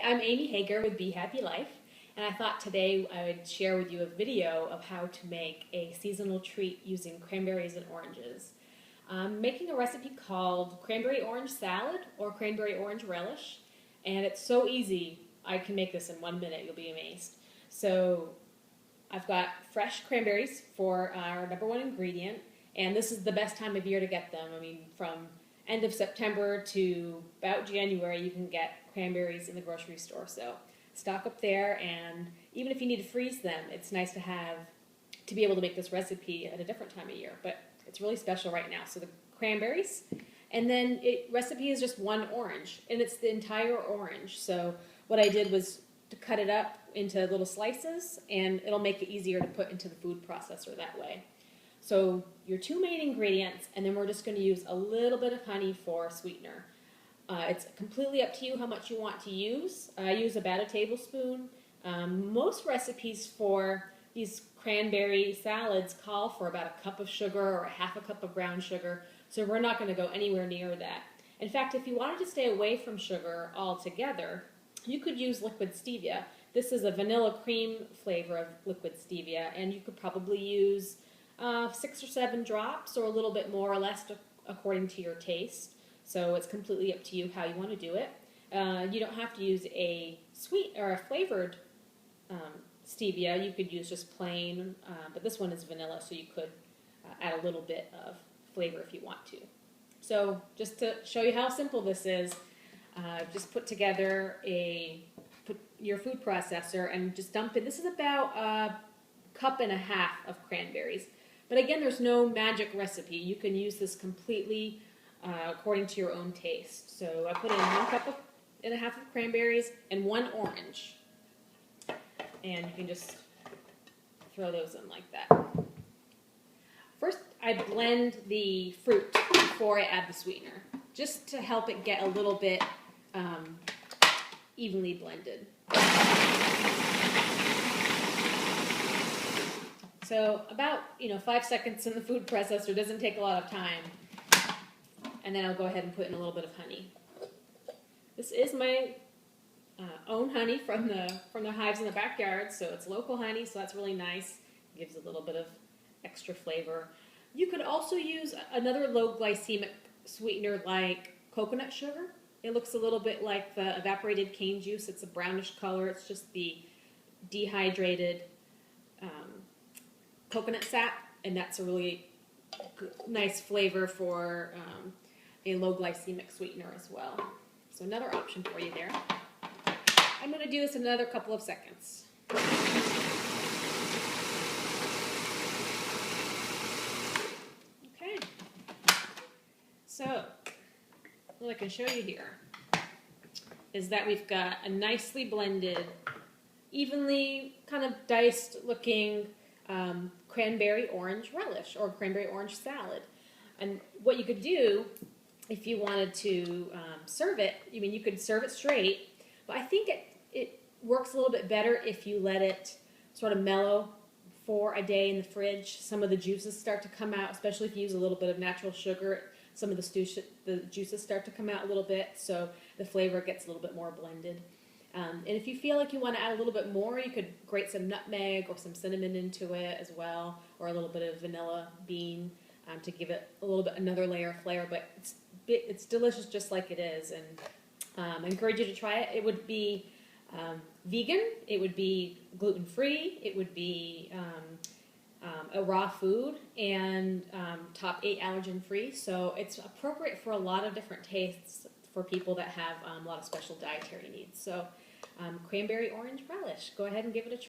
I'm Amy Hager with Be Happy Life, and I thought today I would share with you a video of how to make a seasonal treat using cranberries and oranges. I'm making a recipe called cranberry orange salad or cranberry orange relish, and it's so easy. I can make this in 1 minute, you'll be amazed. So I've got fresh cranberries for our #1 ingredient, and this is the best time of year to get them. I mean, from end of September to about January, you can get cranberries in the grocery store. So stock up there, and even if you need to freeze them, it's nice to be able to make this recipe at a different time of year. But it's really special right now. So the cranberries, and then recipe is just 1 orange, and it's the entire orange. So what I did was to cut it up into little slices, and it'll make it easier to put into the food processor that way. So your 2 main ingredients, and then we're just going to use a little bit of honey for sweetener. It's completely up to you how much you want to use. I use about a tablespoon. Most recipes for these cranberry salads call for about a cup of sugar or a half a cup of brown sugar, so we're not going to go anywhere near that. In fact, if you wanted to stay away from sugar altogether, you could use liquid stevia. This is a vanilla cream flavor of liquid stevia, and you could probably use 6 or 7 drops, or a little bit more or less according to your taste. So it's completely up to you how you want to do it. You don't have to use a sweet or a flavored stevia. You could use just plain, but this one is vanilla, so you could add a little bit of flavor if you want to. So just to show you how simple this is, just put together your food processor and just dump it. This is about a cup and a half of cranberries. But again, there's no magic recipe. You can use this completely according to your own taste. So I put in 1 cup and a half of cranberries and 1 orange. And you can just throw those in like that. First, I blend the fruit before I add the sweetener, just to help it get a little bit evenly blended. So about 5 seconds in the food processor, doesn't take a lot of time. And then I'll go ahead and put in a little bit of honey. This is my own honey from the hives in the backyard, so it's local honey, so that's really nice. It gives a little bit of extra flavor. You could also use another low glycemic sweetener like coconut sugar. It looks a little bit like the evaporated cane juice. It's a brownish color. It's just the dehydrated coconut sap, and that's a really nice flavor for a low glycemic sweetener as well. So another option for you there. I'm going to do this in another couple of seconds. Okay. So what I can show you here is that we've got a nicely blended, evenly kind of diced looking cranberry orange relish or cranberry orange salad. And what you could do if you wanted to serve it, you could serve it straight, but I think it works a little bit better if you let it sort of mellow for a day in the fridge. Some of the juices start to come out, especially if you use a little bit of natural sugar. Some of the juices start to come out a little bit, so the flavor gets a little bit more blended. And if you feel like you want to add a little bit more, you could grate some nutmeg or some cinnamon into it as well, or a little bit of vanilla bean to give it a little bit another layer of flavor. But it's delicious just like it is, and I encourage you to try it. It would be vegan, it would be gluten-free, it would be a raw food, and top 8 allergen-free. So it's appropriate for a lot of different tastes for people that have a lot of special dietary needs. So cranberry orange relish, go ahead and give it a try.